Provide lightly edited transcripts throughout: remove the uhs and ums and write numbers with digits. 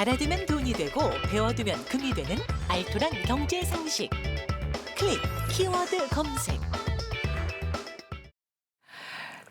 알아두면 돈이 되고 배워두면 금이 되는 알토란 경제 상식. 클릭 키워드 검색.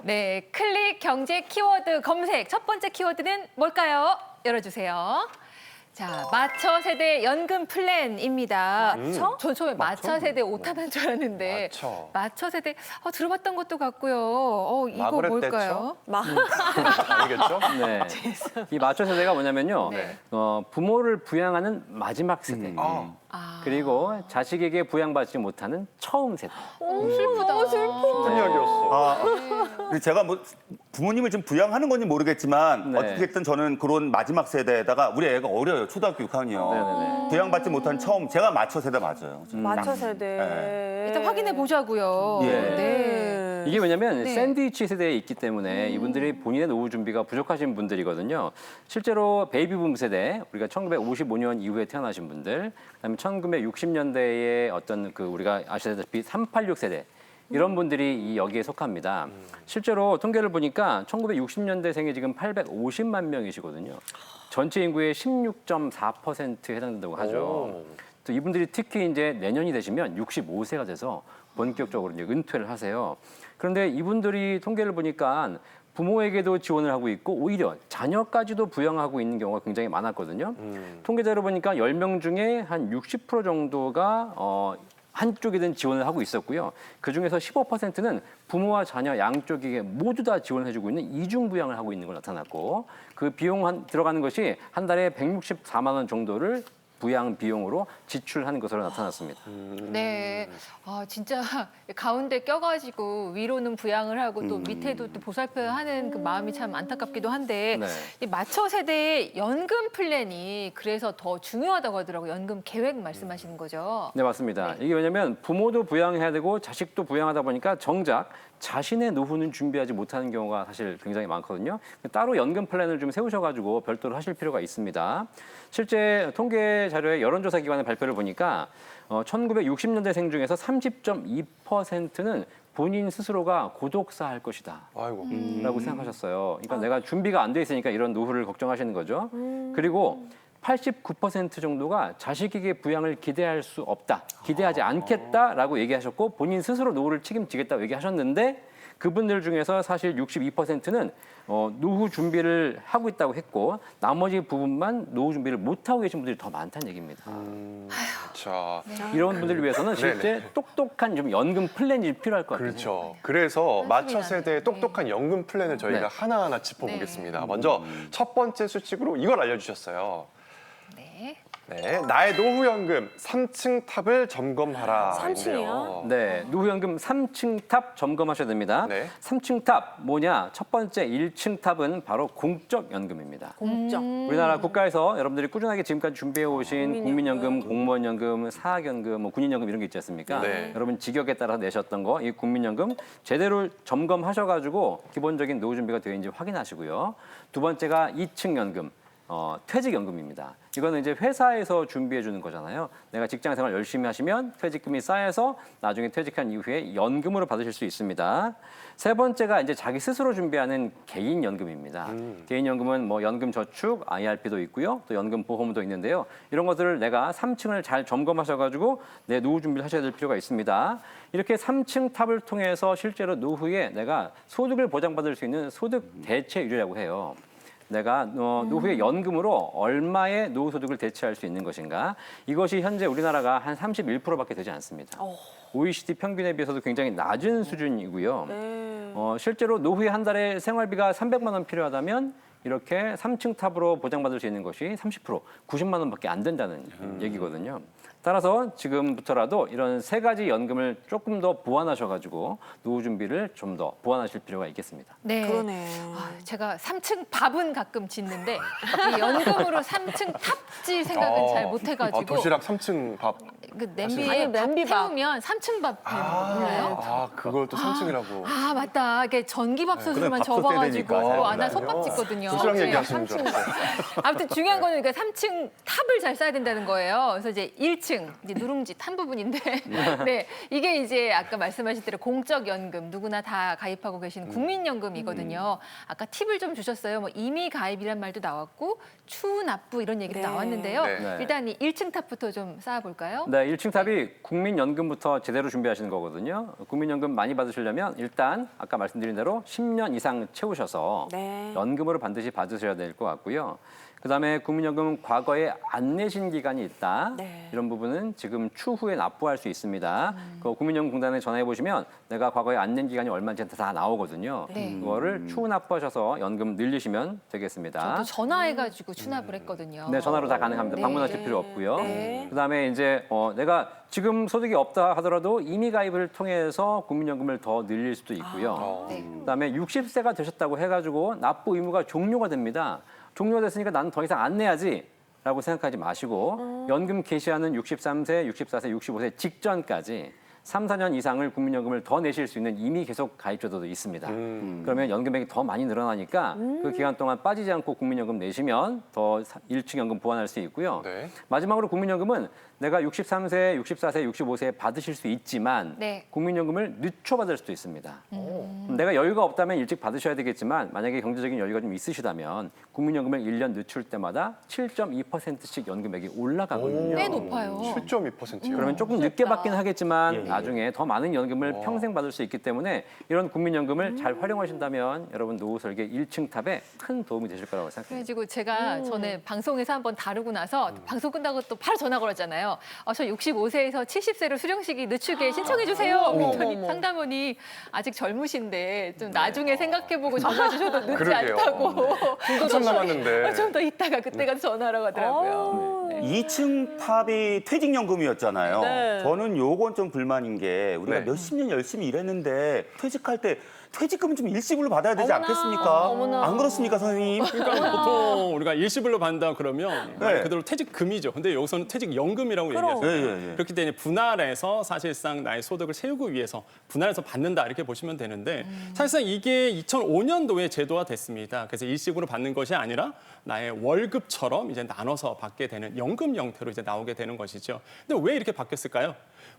네, 클릭 경제 키워드 검색. 첫 번째 키워드는 뭘까요? 열어주세요. 자, 마처 세대 연금 플랜입니다. 마처? 전 처음에 마처 세대 오타난 줄 알았는데 마처 세대 들어봤던 것도 같고요. 이거 마그렛 뭘까요? 아니겠죠? 네. 이 마처 세대가 뭐냐면요. 네. 부모를 부양하는 마지막 세대. 그리고 자식에게 부양받지 못하는 처음 세대. 슬프다. 슬픈 이야기였어. 근데 제가 뭐 부모님을 좀 부양하는 건지 모르겠지만 네. 어떻게든 저는 그런 마지막 세대에다가 우리 애가 어려요. 초등학교 6학년. 네네네. 부양받지 못한 처음 제가 마처 세대 맞아요. 마처 세대. 일단 확인해 보자고요. 예. 네. 이게 왜냐면 네. 샌드위치 세대에 있기 때문에 이분들이 본인의 노후 준비가 부족하신 분들이거든요. 실제로 베이비 붐 세대, 우리가 1955년 이후에 태어나신 분들, 그다음에 1960년대에 어떤 그 우리가 아시다시피 386 세대 이런 분들이 이 여기에 속합니다. 실제로 통계를 보니까 1960년대생이 지금 850만 명이시거든요. 전체 인구의 16.4%에 해당된다고 하죠. 또 이분들이 특히 이제 내년이 되시면 65세가 돼서 본격적으로 이제 은퇴를 하세요. 그런데 이분들이 통계를 보니까 부모에게도 지원을 하고 있고 오히려 자녀까지도 부양하고 있는 경우가 굉장히 많았거든요. 통계자료 보니까 10명 중에 한 60% 정도가 한쪽이든 지원을 하고 있었고요. 그중에서 15%는 부모와 자녀 양쪽에게 모두 다 지원을 해주고 있는 이중 부양을 하고 있는 걸 나타났고 그 비용 들어가는 것이 한 달에 164만 원 정도를 부양 비용으로 지출하는 것으로 나타났습니다. 네, 진짜 가운데 껴가지고 위로는 부양을 하고 또 밑에도 또 보살펴야 하는 그 마음이 참 안타깝기도 한데 네. 이 마처 세대의 연금 플랜이 그래서 더 중요하다고 하더라고요. 연금 계획 말씀하시는 거죠. 네, 맞습니다. 이게 왜냐하면 부모도 부양해야 되고 자식도 부양하다 보니까 정작 자신의 노후는 준비하지 못하는 경우가 사실 굉장히 많거든요. 따로 연금 플랜을 좀 세우셔가지고 별도로 하실 필요가 있습니다. 실제 통계 자료의 여론조사 기관의 발표를 보니까 1960년대생 중에서 30.2%는 본인 스스로가 고독사 할 것이다. 아이고. 라고 생각하셨어요. 그러니까 내가 준비가 안 돼 있으니까 이런 노후를 걱정하시는 거죠. 그리고 89% 정도가 자식에게 부양을 기대할 수 없다, 기대하지 않겠다라고 얘기하셨고 본인 스스로 노후를 책임지겠다고 얘기하셨는데 그분들 중에서 사실 62%는 노후 준비를 하고 있다고 했고 나머지 부분만 노후 준비를 못하고 계신 분들이 더 많다는 얘기입니다. 자, 이런 분들을 위해서는 실제 똑똑한 좀 연금 플랜이 필요할 것 같아요. 그렇죠. 그래서 마처 세대의 네. 똑똑한 연금 플랜을 저희가 네. 하나하나 짚어보겠습니다. 먼저 첫 번째 수칙으로 이걸 알려주셨어요. 네. 네, 나의 노후연금 3층 탑을 점검하라. 3층이요? 네, 노후연금 3층 탑 점검하셔야 됩니다. 네. 3층 탑 뭐냐? 첫 번째 1층 탑은 바로 공적연금입니다. 공적. 우리나라 국가에서 여러분들이 꾸준하게 지금까지 준비해 오신 국민연금, 공무원연금, 사학연금, 군인연금 이런 게 있지 않습니까? 네. 여러분 직역에 따라 내셨던 거, 이 국민연금 제대로 점검하셔가지고 기본적인 노후 준비가 되어 있는지 확인하시고요. 두 번째가 2층 연금. 퇴직연금입니다. 이거는 이제 회사에서 준비해 주는 거잖아요. 내가 직장 생활 열심히 하시면 퇴직금이 쌓여서 나중에 퇴직한 이후에 연금으로 받으실 수 있습니다. 세 번째가 이제 자기 스스로 준비하는 개인연금입니다. 개인연금은 뭐 연금저축, IRP도 있고요. 또 연금보험도 있는데요. 이런 것들을 내가 3층을 잘 점검하셔가지고 내 노후 준비를 하셔야 될 필요가 있습니다. 이렇게 3층 탑을 통해서 실제로 노후에 내가 소득을 보장받을 수 있는 소득 대체율이라고 해요. 내가 노후의 연금으로 얼마의 노후 소득을 대체할 수 있는 것인가? 이것이 현재 우리나라가 한 31%밖에 되지 않습니다. OECD 평균에 비해서도 굉장히 낮은 수준이고요. 실제로 노후에 한 달에 생활비가 300만 원 필요하다면 이렇게 3층 탑으로 보장받을 수 있는 것이 30%, 90만 원밖에 안 된다는 얘기거든요. 따라서 지금부터라도 이런 세 가지 연금을 조금 더 보완하셔가지고 노후 준비를 좀 더 보완하실 필요가 있겠습니다. 네. 그러네. 제가 3층 밥은 가끔 짓는데 이 연금으로 3층 탑지 생각은 잘 못해가지고 도시락 3층 밥. 그 냄비에 아니, 밥 냄비밥. 태우면 3층 밥 몰라요? 그걸 또 3층이라고. 맞다. 이게 전기밥솥으로만 그래, 밥솥 접어가지고 세대니까 잘 나 몰라요. 솥밥 짓거든요. 도시락 얘기하시는 줄 알았어요. 아무튼 중요한 거는 그러니까 3층 탑을 잘 쌓아야 된다는 거예요. 그래서 이제 1층 이제 누룽지 탄 부분인데 네 이게 이제 아까 말씀하신 대로 공적 연금 누구나 다 가입하고 계시는 국민연금이거든요. 아까 팁을 좀 주셨어요. 뭐 이미 가입이란 말도 나왔고 추후 납부 이런 얘기도 네. 나왔는데요. 네. 일단 이 1층 탑부터 좀 쌓아볼까요? 네, 1층 탑이 국민연금부터 제대로 준비하시는 거거든요. 국민연금 많이 받으시려면 일단 아까 말씀드린 대로 10년 이상 채우셔서 네. 연금으로 반드시 받으셔야 될 것 같고요. 그다음에 국민연금 과거에 안 내신 기간이 있다. 네. 이런 부분은 지금 추후에 납부할 수 있습니다. 그 국민연금공단에 전화해 보시면 내가 과거에 안 낸 기간이 얼마인지 다 나오거든요. 네. 그거를 추후 납부하셔서 연금 늘리시면 되겠습니다. 저도 전화해가지고 추납을 했거든요. 네, 전화로 다 가능합니다. 네. 방문하실 필요 없고요. 네. 그다음에 이제 내가 지금 소득이 없다 하더라도 이미 가입을 통해서 국민연금을 더 늘릴 수도 있고요. 네. 그다음에 60세가 되셨다고 해가지고 납부 의무가 종료가 됩니다. 종료됐으니까 나는 더 이상 안 내야지라고 생각하지 마시고 연금 개시하는 63세, 64세, 65세 직전까지 3, 4년 이상을 국민연금을 더 내실 수 있는 이미 계속 가입자도 있습니다. 그러면 연금액이 더 많이 늘어나니까 그 기간 동안 빠지지 않고 국민연금 내시면 더 1층 연금 보완할 수 있고요. 네. 마지막으로 국민연금은 내가 63세, 64세, 65세에 받으실 수 있지만 네. 국민연금을 늦춰받을 수도 있습니다. 내가 여유가 없다면 일찍 받으셔야 되겠지만 만약에 경제적인 여유가 좀 있으시다면 국민연금을 1년 늦출 때마다 7.2%씩 연금액이 올라가거든요. 꽤 높아요. 7.2%요. 그러면 조금 늦게 받긴 하겠지만 예, 예. 나중에 더 많은 연금을 와. 평생 받을 수 있기 때문에 이런 국민연금을 잘 활용하신다면 여러분 노후 설계 1층 탑에 큰 도움이 되실 거라고 생각합니다. 그래가지고 제가 전에 방송에서 한번 다루고 나서 방송 끝나고 또 바로 전화 걸었잖아요. 저 65세에서 70세로 수령시기 늦추게 신청해 주세요. 그랬더니 상담원이 아직 젊으신데 좀 나중에 생각해보고 전화 주셔도 늦지 그러게요. 않다고. 한참 남았는데. 좀 더 있다가 그때 가서 전화하라고 하더라고요. 네. 2층 탑이 퇴직연금이었잖아요. 네. 저는 요건 좀 불만인 게 우리가 네. 몇십 년 열심히 일했는데 퇴직할 때 퇴직금 좀 일시불로 받아야 되지 어머나, 않겠습니까? 어머나. 안 그렇습니까, 선생님? 그러니까 보통 우리가 일시불로 받는다 그러면 말 네. 그대로 퇴직금이죠. 근데 여기서는 퇴직연금이라고 그럼. 얘기하잖아요. 예, 예, 예. 그렇기 때문에 분할해서 사실상 나의 소득을 채우기 위해서 분할해서 받는다 이렇게 보시면 되는데 사실상 이게 2005년도에 제도화 됐습니다. 그래서 일시불로 받는 것이 아니라 나의 월급처럼 이제 나눠서 받게 되는 연금 형태로 이제 나오게 되는 것이죠. 근데 왜 이렇게 바뀌었을까요?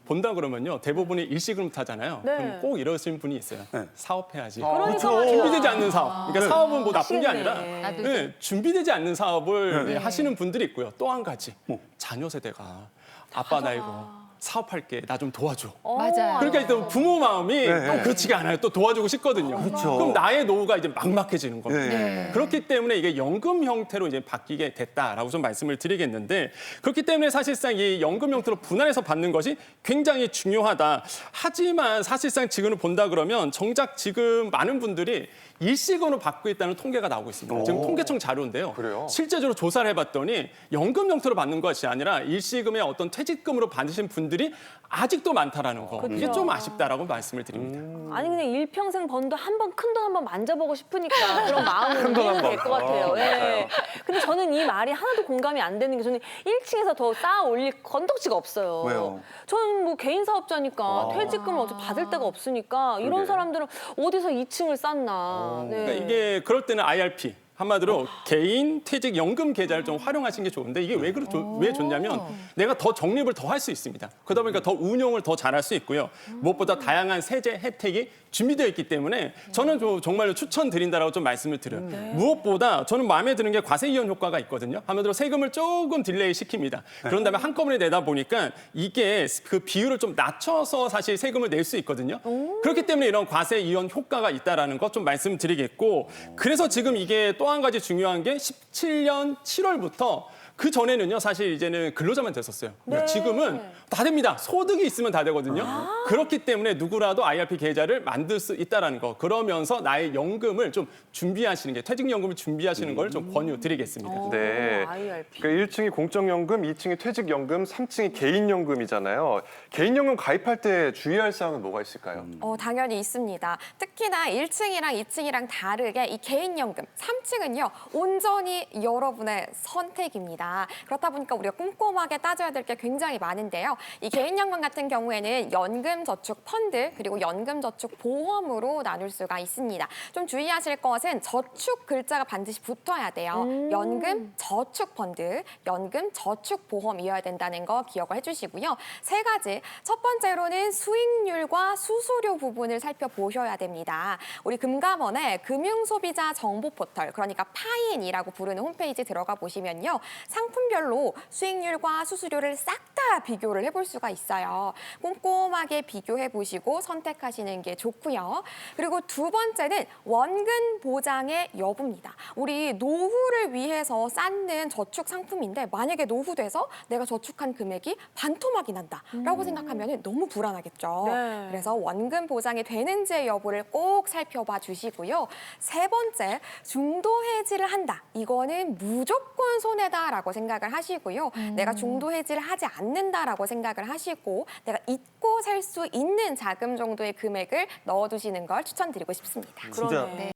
본다 그러면요 대부분이 일시금 타잖아요. 네. 그럼 꼭 이러신 분이 있어요. 네. 사업해야지. 그러니까 말이야. 준비되지 않는 사업. 그러니까 사업은 뭐 나쁜 게 아니라 하시겠네. 나도 네, 준비되지 않는 사업을 네, 하시는 분들이 있고요. 또 한 가지 자녀 세대가 아빠 나 이거 사업할게 나 좀 도와줘. 맞아요. 그러니까 또 부모 마음이 또 그렇지가 않아요. 또 도와주고 싶거든요. 그렇죠. 그럼 나의 노후가 이제 막막해지는 겁니다. 네. 그렇기 때문에 이게 연금 형태로 이제 바뀌게 됐다라고 좀 말씀을 드리겠는데 그렇기 때문에 사실상 이 연금 형태로 분할해서 받는 것이 굉장히 중요하다. 하지만 사실상 지금을 본다 그러면 정작 지금 많은 분들이 일시금으로 받고 있다는 통계가 나오고 있습니다. 지금 통계청 자료인데요. 그래요? 실제적으로 조사를 해봤더니 연금 형태로 받는 것이 아니라 일시금의 어떤 퇴직금으로 받으신 분들이 아직도 많다라는 거. 그게 좀 아쉽다라고 말씀을 드립니다. 아니 그냥 일평생 번 돈 한 번 큰 돈 한 번 만져보고 싶으니까 그런 마음으로 이해는 될 것 같아요. 예. 근데 저는 이 말이 하나도 공감이 안 되는 게 저는 1층에서 더 쌓아 올릴 건덕지가 없어요. 왜요? 저는 뭐 개인 사업자니까 퇴직금을 어차피 받을 데가 없으니까 이런 그러게. 사람들은 어디서 2층을 쌓나. 네. 그러니까 이게 그럴 때는 IRP 한마디로 개인 퇴직 연금 계좌를 좀 활용하시는 게 좋은데 이게 왜 좋냐면 내가 더 적립을 더 할 수 있습니다. 그러다 보니까 더 운용을 더 잘할 수 있고요. 무엇보다 다양한 세제 혜택이 준비되어 있기 때문에 저는 정말로 추천드린다라고 좀 말씀을 드려요. 무엇보다 저는 마음에 드는 게 과세 이혼 효과가 있거든요. 한마디로 세금을 조금 딜레이 시킵니다. 그런 다음에 한꺼번에 내다 보니까 이게 그 비율을 좀 낮춰서 사실 세금을 낼 수 있거든요. 그렇기 때문에 이런 과세 이혼 효과가 있다라는 것 좀 말씀드리겠고 그래서 지금 이게 또 한 가지 중요한 게 17년 7월부터 그 전에는요 사실 이제는 근로자만 됐었어요. 근데 지금은 다 됩니다. 소득이 있으면 다 되거든요. 그렇기 때문에 누구라도 IRP 계좌를 만들 수 있다라는 거. 그러면서 나의 연금을 좀 준비하시는 게 퇴직연금을 준비하시는 걸 좀 권유드리겠습니다. 네. IRP. 그러니까 1층이 공적연금, 2층이 퇴직연금, 3층이 개인연금이잖아요. 개인연금 가입할 때 주의할 사항은 뭐가 있을까요? 당연히 있습니다. 특히나 1층이랑 2층이랑 다르게 이 개인연금 3층은요 온전히 여러분의 선택입니다. 그렇다 보니까 우리가 꼼꼼하게 따져야 될 게 굉장히 많은데요. 이 개인연금 같은 경우에는 연금저축펀드 그리고 연금저축보험으로 나눌 수가 있습니다. 좀 주의하실 것은 저축 글자가 반드시 붙어야 돼요. 연금저축펀드, 연금저축보험이어야 된다는 거 기억을 해주시고요. 세 가지. 첫 번째로는 수익률과 수수료 부분을 살펴보셔야 됩니다. 우리 금감원의 금융소비자 정보 포털, 그러니까 파인이라고 부르는 홈페이지 들어가 보시면요. 상품별로 수익률과 수수료를 싹 다 비교를 해볼 수가 있어요. 꼼꼼하게 비교해 보시고 선택하시는 게 좋고요. 그리고 두 번째는 원금 보장의 여부입니다. 우리 노후를 위해서 쌓는 저축 상품인데 만약에 노후돼서 내가 저축한 금액이 반토막이 난다라고 생각하면 너무 불안하겠죠. 네. 그래서 원금 보장이 되는지의 여부를 꼭 살펴봐 주시고요. 세 번째, 중도 해지를 한다. 이거는 무조건 손해다라고 생각을 하시고요. 내가 중도 해지를 하지 않는다라고 생각을 하시고 내가 잊고 살 수 있는 자금 정도의 금액을 넣어두시는 걸 추천드리고 싶습니다. 진짜 그러네.